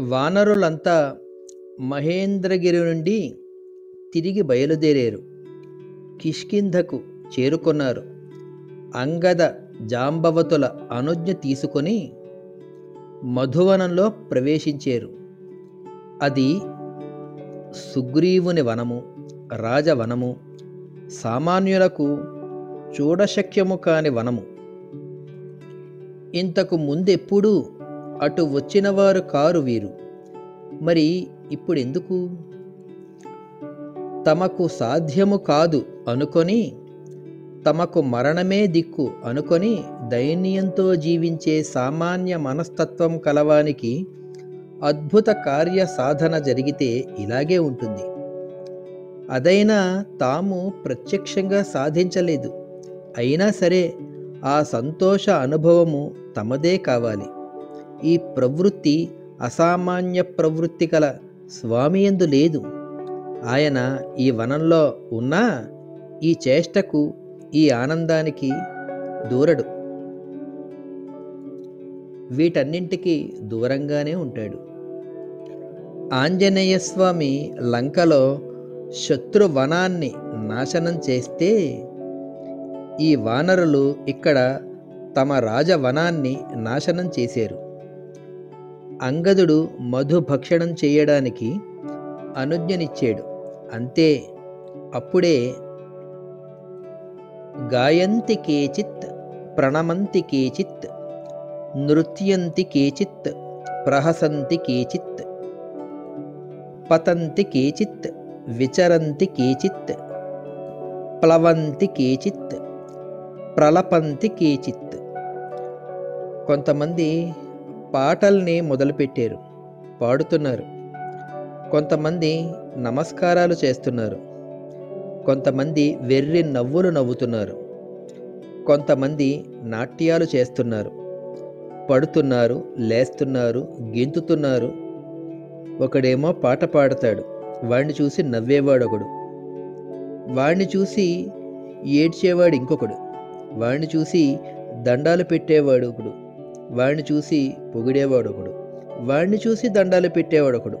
వానరులంతా మహేంద్రగిరి నుండి తిరిగి బయలుదేరారు. కిష్కింధకు చేరుకున్నారు. అంగద జాంబవతుల అనుజ్ఞ తీసుకొని మధువనంలో ప్రవేశించారు. అది సుగ్రీవుని వనము, రాజవనము, సామాన్యులకు చూడశక్యము కాని వనము. ఇంతకు ముందెప్పుడూ అటు వచ్చినవారు కారు వీరు. మరి ఇప్పుడెందుకు? తమకు సాధ్యము కాదు అనుకొని, తమకు మరణమే దిక్కు అనుకొని దైన్యంతో జీవించే సామాన్య మనస్తత్వం కలవానికి అద్భుత కార్య సాధన జరిగితే ఇలాగే ఉంటుంది. అదైనా తాము ప్రత్యక్షంగా సాధించలేదు. అయినా సరే ఆ సంతోష అనుభవము తమదే కావాలి. ఈ ప్రవృత్తి అసామాన్య ప్రవృత్తి కల స్వామియందు లేదు. ఆయన ఈ వనంలో ఉన్నా ఈ చేష్టకు, ఈ ఆనందానికి దూరడు. వీటన్నింటికీ దూరంగానే ఉంటాడు. ఆంజనేయ స్వామి లంకలో శత్రువనాన్ని నాశనం చేస్తే ఈ వానరులు ఇక్కడ తమ రాజవనాన్ని నాశనం చేశారు. అంగదుడు మధుభక్షణం చేయడానికి అనుజ్ఞనిచ్చాడు. అంతే. అప్పుడే గాయంతి కేచిత్, ప్రణమంతి కేచిత్, నృత్యంతి కేచిత్, ప్రహసంతి కేచిత్, పతంతి కేచిత్, విచరంతి కేచిత్, ప్లవంతి కేచిత్, ప్రలపంతి కేచిత్. కొంతమంది పాటల్ని మొదలుపెట్టారు, పాడుతున్నారు. కొంతమంది నమస్కారాలు చేస్తున్నారు. కొంతమంది వెర్రి నవ్వులు నవ్వుతున్నారు. కొంతమంది నాట్యాలు చేస్తున్నారు, పడుతున్నారు, లేస్తున్నారు, గెంతుతున్నారు. ఒకడేమో పాట పాడతాడు, వాడిని చూసి నవ్వేవాడొకడు, వాడిని చూసి ఏడ్చేవాడు ఇంకొకడు, వాడిని చూసి దండాలు పెట్టేవాడు ఒకడు, వాడిని చూసి పొగిడేవాడొకడు, వాడిని చూసి దండాలు పెట్టేవాడొకడు.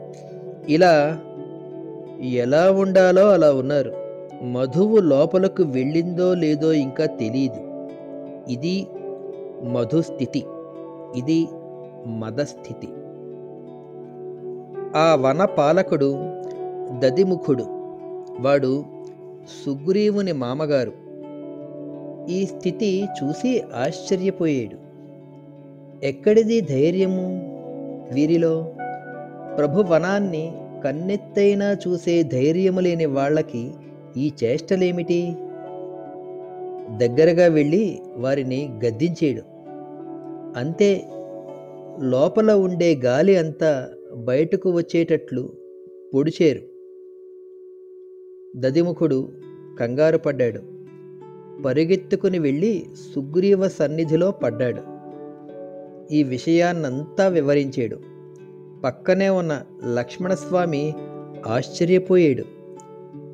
ఇలా ఎలా ఉండాలో అలా ఉన్నారు. మధువు లోపలకు వెళ్ళిందో లేదో ఇంకా తెలియదు. ఇది మధుస్థితి, ఇది మదస్థితి. ఆ వన పాలకుడు దదిముఖుడు, వాడు సుగ్రీవుని మామగారు. ఈ స్థితి చూసి ఆశ్చర్యపోయాడు. ఎక్కడిది ధైర్యము వీరిలో? ప్రభువనాన్ని కన్నెత్తైనా చూసే ధైర్యము లేని వాళ్ళకి ఈ చేష్టలేమిటి? దగ్గరగా వెళ్ళి వారిని గద్దించేడు. అంతే. లోపల ఉండే గాలి అంతా బయటకు వచ్చేటట్లు పొడిచేరు. దదిముఖుడు కంగారు పడ్డాడు. పరుగెత్తుకుని వెళ్ళి సుగ్రీవ సన్నిధిలో పడ్డాడు. ఈ విషయాన్నంతా వివరించాడు. పక్కనే ఉన్న లక్ష్మణస్వామి ఆశ్చర్యపోయాడు.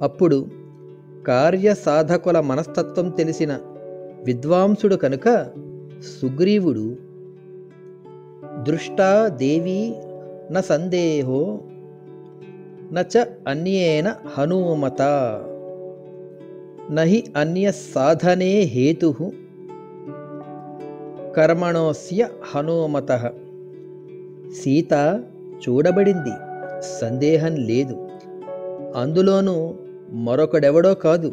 అప్పుడు కార్యసాధకుల మనస్తత్వం తెలిసిన విద్వాంసుడు కనుక సుగ్రీవుడు, దృష్టా దేవీ న సందేహో నచ అన్యేన హనుమత నహి అన్య సాధనే హేతు కర్మణోస్య హనుమతః. సీత చూడబడింది, సందేహం లేదు. అందులోనూ మరొకడెవడో కాదు,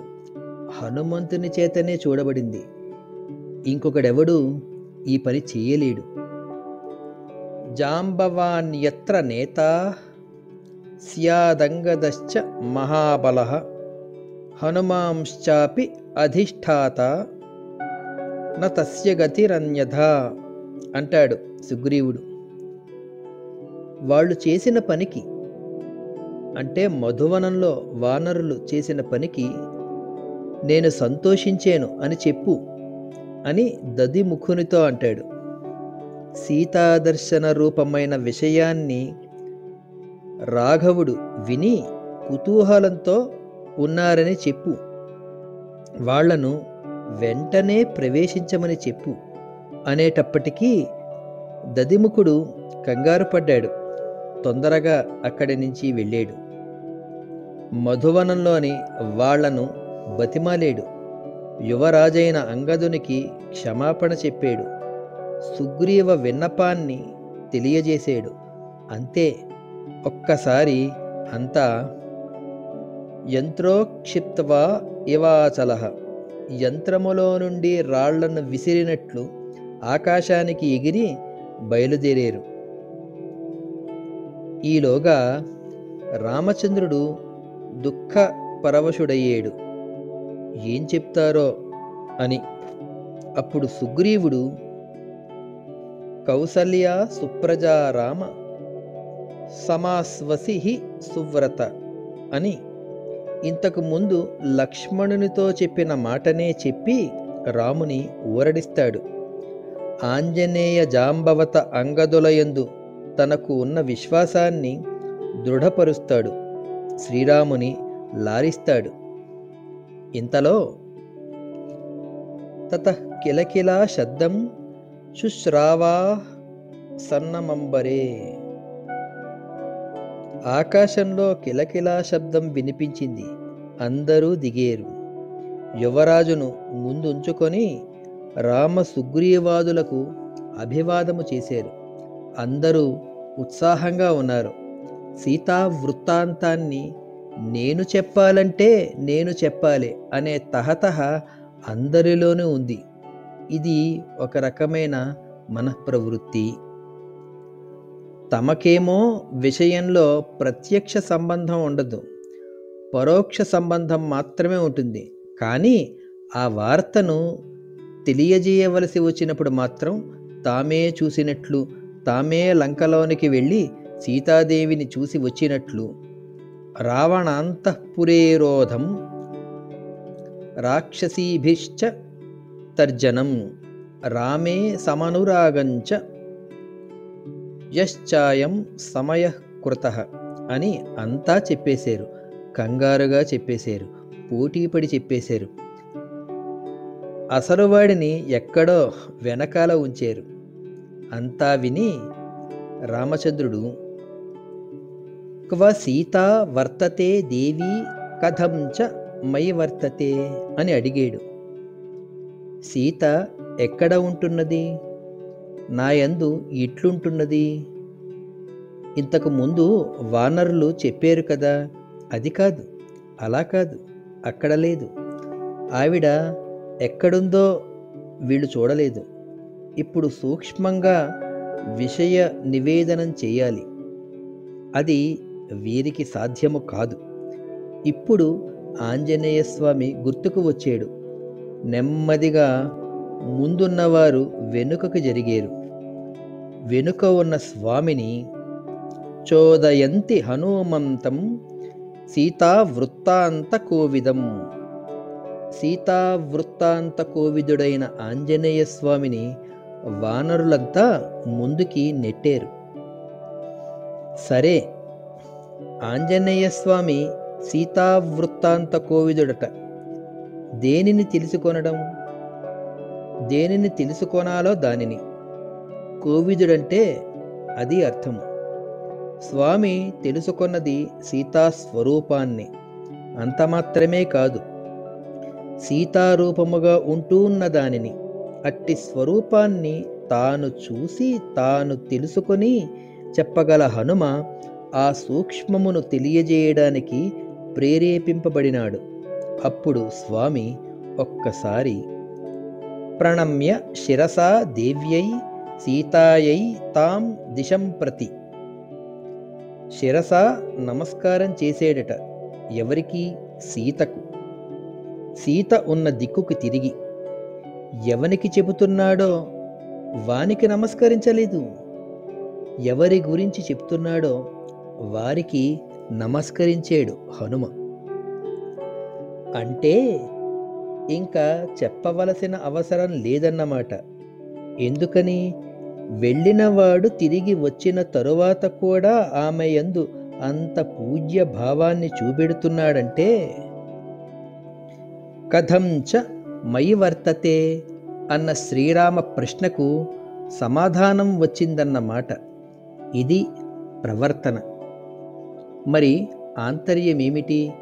హనుమంతుని చేతనే చూడబడింది. ఇంకొకడెవడూ ఈ పని చెయ్యలేడు. జాంబవాన్యత్ర నేతా స్యాదంగదశ్చ మహాబలః హనుమాంశ్చాపి అధిష్ఠాత న తస్య గతిరన్యథా అంటాడు సుగ్రీవుడు. వాళ్ళు చేసిన పనికి, అంటే మధువనంలో వానరులు చేసిన పనికి నేను సంతోషించాను అని చెప్పు అని దదిముఖునితో అంటాడు. సీతాదర్శన రూపమైన విషయాన్ని రాఘవుడు విని కుతూహలంతో ఉన్నారని చెప్పు. వాళ్లను వెంటనే ప్రవేశించమని చెప్పు అనేటప్పటికీ దదిముఖుడు కంగారు పడ్డాడు. తొందరగా అక్కడి నుంచి వెళ్ళాడు. మధువనంలోని వాళ్లను బతిమాలేడు. యువరాజైన అంగదునికి క్షమాపణ చెప్పాడు. సుగ్రీవ విన్నపాన్ని తెలియజేశాడు. అంతే, ఒక్కసారి అంతా యంత్రోక్షిప్త్వా ఇవాచలః, యంత్రములో నుండి రాళ్లను విసిరినట్లు ఆకాశానికి ఎగిరి బయలుదేరారు. ఈలోగా రామచంద్రుడు దుఃఖ పరవశుడయ్యాడు. ఏం చెప్తారో అని. అప్పుడు సుగ్రీవుడు, కౌసల్య సుప్రజా రామ సమాస్వసి సువ్రత అని ఇంతకు ముందు లక్ష్మణునితో చెప్పిన మాటనే చెప్పి రాముని ఊరడిస్తాడు. ఆంజనేయ జాంబవత అంగదులయందు తనకు ఉన్న విశ్వాసాన్ని దృఢపరుస్తాడు. శ్రీరాముని లాలిస్తాడు. ఇంతలో తతః కిలకిలా శబ్దం శుశ్రావా సన్నమంబరే, ఆకాశంలో కిలకిలా శబ్దం వినిపించింది. అందరూ దిగేరు. యువరాజును ముందుంచుకొని రామ సుగ్రీవాదులకు అభివాదము చేశారు. అందరూ ఉత్సాహంగా ఉన్నారు. సీతా వృత్తాంతాన్ని నేను చెప్పాలంటే నేను చెప్పాలి అనే తహతహ అందరిలోనూ ఉంది. ఇది ఒక రకమైన మనఃప్రవృత్తి. తమకేమో విషయంలో ప్రత్యక్ష సంబంధం ఉండదు, పరోక్ష సంబంధం మాత్రమే ఉంటుంది. కానీ ఆ వార్తను తెలియజేయవలసి వచ్చినప్పుడు మాత్రం తామే చూసినట్లు, తామే లంకలోనికి వెళ్ళి సీతాదేవిని చూసి వచ్చినట్లు, రావణాంతఃపురేరోధం రాక్షసీభిశ్చ తర్జనం రామే సమనురాగంచ యశ్చాయం సమయః కృతః అని అంతా చెప్పేశారు. కంగారుగా చెప్పేశారు, పోటీపడి చెప్పేశారు. అసలు వాడిని ఎక్కడో వెనకాల ఉంచారు. అంతా విని రామచంద్రుడు, క్వ సీతా వర్తతే దేవీ కథం చ మయి వర్తతే అని అడిగాడు. సీత ఎక్కడ ఉంటున్నది? నాయందు ఇట్లుంటున్నది. ఇంతకు ముందు వానరులు చెప్పారు కదా, అది కాదు, అలా కాదు, అక్కడ లేదు. ఆవిడ ఎక్కడుందో వీళ్ళు చూడలేదు. ఇప్పుడు సూక్ష్మంగా విషయ నివేదనం చేయాలి. అది వీరికి సాధ్యము కాదు. ఇప్పుడు ఆంజనేయస్వామి గుర్తుకు వచ్చాడు. నెమ్మదిగా ముందున్నవారు వెనుకకు జరిగారు. వెనుక ఉన్న స్వామిని చోదయంతి హనుమంతం సీతావృత్తాంత కోవిదం, సీతావృత్తాంత కోవిదుడైన ఆంజనేయ స్వామిని వానరులంతా ముందుకి నెట్టారు. సరే, ఆంజనేయ స్వామి సీతావృత్తాంత కోవిదుడట. దేనిని తెలుసుకొనడం? దేనిని తెలుసుకొనాలో దానిని. కోవిదుడంటే అది అర్థము. స్వామి తెలుసుకొన్నది సీతాస్వరూపాన్ని. అంత మాత్రమే కాదు, సీతారూపముగా ఉంటూ ఉన్న దానిని. అట్టి స్వరూపాన్ని తాను చూసి తాను తెలుసుకొని చెప్పగల హనుమ ఆ సూక్ష్మమును తెలియజేయడానికి ప్రేరేపింపబడినాడు. అప్పుడు స్వామి ఒక్కసారి ప్రణమ్య శిరసా దేవ్యై సీతాయై తాం దిశం ప్రతి, శిరస నమస్కారం చేసేడట. ఎవరికి? సీతకు. సీత ఉన్న దిక్కుకు తిరిగి. ఎవనికి చెబుతున్నాడో వానికి నమస్కరించలేదు. ఎవరి గురించి చెప్తున్నాడో వారికి నమస్కరించాడు హనుమ. అంటే ఇంకా చెప్పవలసిన అవసరం లేదన్నమాట. ఎందుకని? వెళ్ళినవాడు తిరిగి వచ్చిన తరువాత కూడా ఆమె యందు అంత పూజ్య భావాన్ని చూపెడుతున్నాడంటే కథం చ మయి వర్తతే అన్న శ్రీరామ ప్రశ్నకు సమాధానం వచ్చిందన్నమాట. ఇది ప్రవర్తన. మరి ఆంతర్యమేమిటి?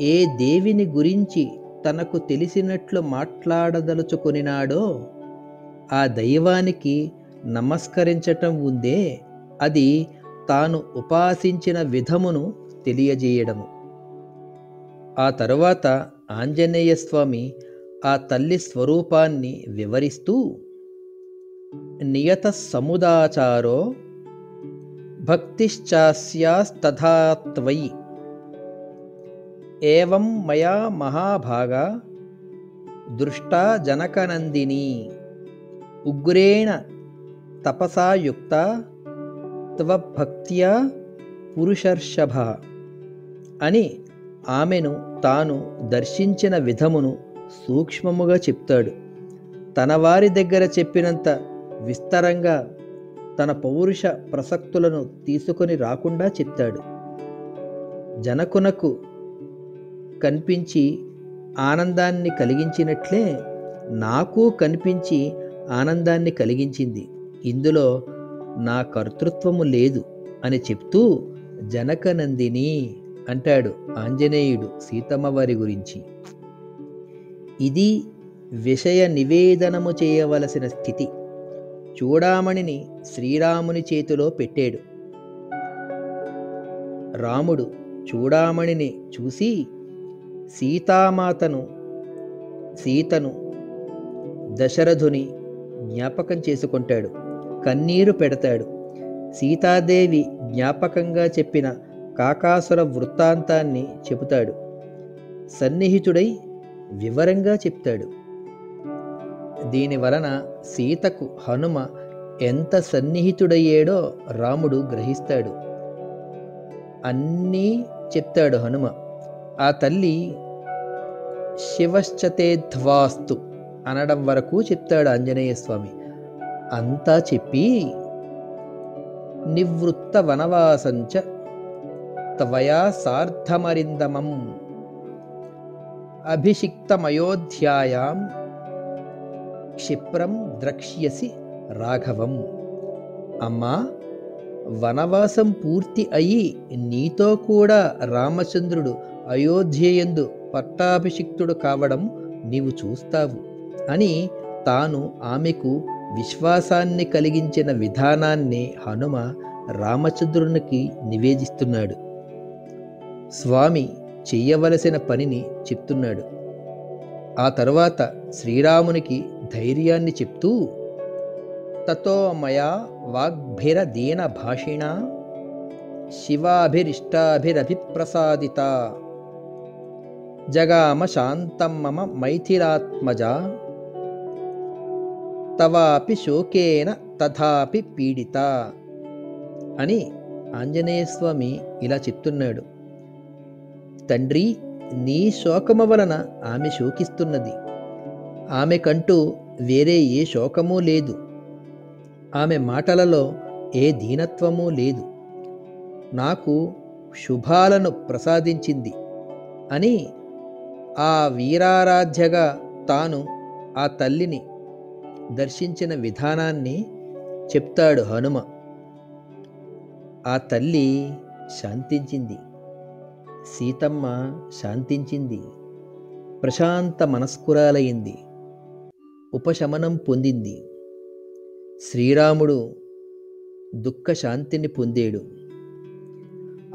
ఏ దేవిని గురించి తనకు తెలిసినట్లు మాట్లాడదలుచుకొనినాడో ఆ దైవానికి నమస్కరించటం ఉందే, అది తాను ఉపాసించిన విధమును తెలియజేయడము. ఆ తరువాత ఆంజనేయ స్వామి ఆ తల్లి స్వరూపాన్ని వివరిస్తూ, నియత సముదాచారో భక్తిశ్చాస్యాస్తథా త్వయి ఏవం మయా మహాభాగా దృష్టా జనకనందిని ఉగ్రేణ తపసా యుక్త త్వభక్త్యా పురుషర్షభ అని ఆమెను తాను దర్శించిన విధమును సూక్ష్మముగా చెప్తాడు. తన వారి దగ్గర చెప్పినంత విస్తరంగా తన పౌరుష ప్రసక్తులను తీసుకొని రాకుండా చెప్తాడు. జనకునకు కనిపించి ఆనందాన్ని కలిగించినట్లే నాకు కనిపించి ఆనందాన్ని కలిగించింది. ఇందులో నా కర్తృత్వము లేదు అని చెప్తూ జనకనందిని అంటాడు ఆంజనేయుడు సీతమ్మ వారి గురించి. ఇది విషయ నివేదనము చేయవలసిన స్థితి. చూడామణిని శ్రీరాముని చేతిలో పెట్టాడు. రాముడు చూడామణిని చూసి సీతను దశరథుని జ్ఞాపకం చేసుకుంటాడు, కన్నీరు పెడతాడు. సీతాదేవి జ్ఞాపకంగా చెప్పిన కాకాసుర వృత్తాంతాన్ని చెబుతాడు. సన్నిహితుడై వివరంగా చెప్తాడు. దీనివలన సీతకు హనుమ ఎంత సన్నిహితుడయ్యాడో రాముడు గ్రహిస్తాడు. అన్నీ చెప్తాడు హనుమ. ఆ తల్లి శివశ్చతేధ్వాస్తు అనడం వరకు చెప్తాడు ఆంజనేయ స్వామి. అంతా చెప్పి నివృత్త వనవాసంచ త్వయా సార్ధమరిందమం అభిషిక్తమయోధ్యాయాం క్షిప్రం ద్రక్ష్యసి రాఘవం. అమ్మా, వనవాసం పూర్తి అయి నీతో కూడా రామచంద్రుడు అయోధ్యయందు పట్టాభిషిక్తుడు కావడం నీవు చూస్తావు అని తాను ఆమెకు విశ్వాసాన్ని కలిగించిన విధానాన్ని హనుమ రామచంద్రునికి నివేదిస్తున్నాడు. స్వామి చెయ్యవలసిన పనిని చెప్తున్నాడు. ఆ తరువాత శ్రీరామునికి ధైర్యాన్ని చెప్తూ, తతో మయా వాగ్భిరదీన భాషిణ శివాభిరిష్టాభిరభిప్రసాదిత జగామ శాంతం మమ మైథిలాత్మజ తవాపి శోకేన తథాపి పీడిత అని ఆంజనేయ స్వామి ఇలా చెప్తున్నాడు. తండ్రి, నీ శోకము వలన ఆమె శోకిస్తున్నది. ఆమెకంటూ వేరే ఏ శోకమూ లేదు. ఆమె మాటలలో ఏ దీనత్వమూ లేదు. నాకు శుభాలను ప్రసాదించింది అని ఆ వీరారాధ్యగా తాను ఆ తల్లిని దర్శించిన విధానాన్ని చెప్తాడు హనుమ. ఆ తల్లి శాంతించింది. సీతమ్మ శాంతించింది. ప్రశాంత మనస్కురాలైంది. ఉపశమనం పొందింది. శ్రీరాముడు దుఃఖశాంతిని పొందాడు.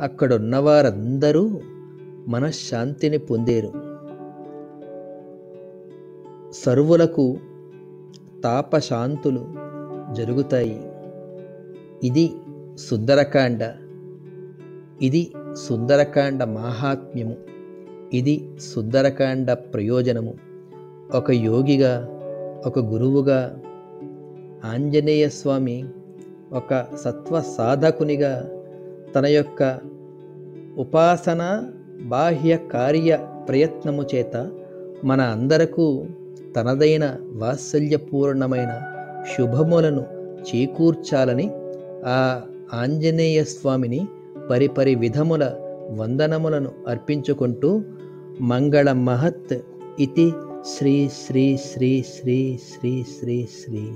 అక్కడున్నవారందరూ మనశ్శాంతిని పొందారు. సర్వులకు తాపశాంతులు జరుగుతాయి. ఇది సుందరకాండ. ఇది సుందరకాండ మాహాత్మ్యము. ఇది సుందరకాండ ప్రయోజనము. ఒక యోగిగా, ఒక గురువుగా, ఆంజనేయ స్వామి ఒక సత్వ సాధకునిగా తన యొక్క ఉపాసన బాహ్య కార్య ప్రయత్నము చేత మన అందరకు తనదైన వాత్సల్యపూర్ణమైన శుభములను చేకూర్చాలని ఆ ఆంజనేయ స్వామిని పరిపరి విధముల వందనములను అర్పించుకుంటూ మంగళ మహత్ ఇతి శ్రీ శ్రీ శ్రీ శ్రీ శ్రీ శ్రీ శ్రీ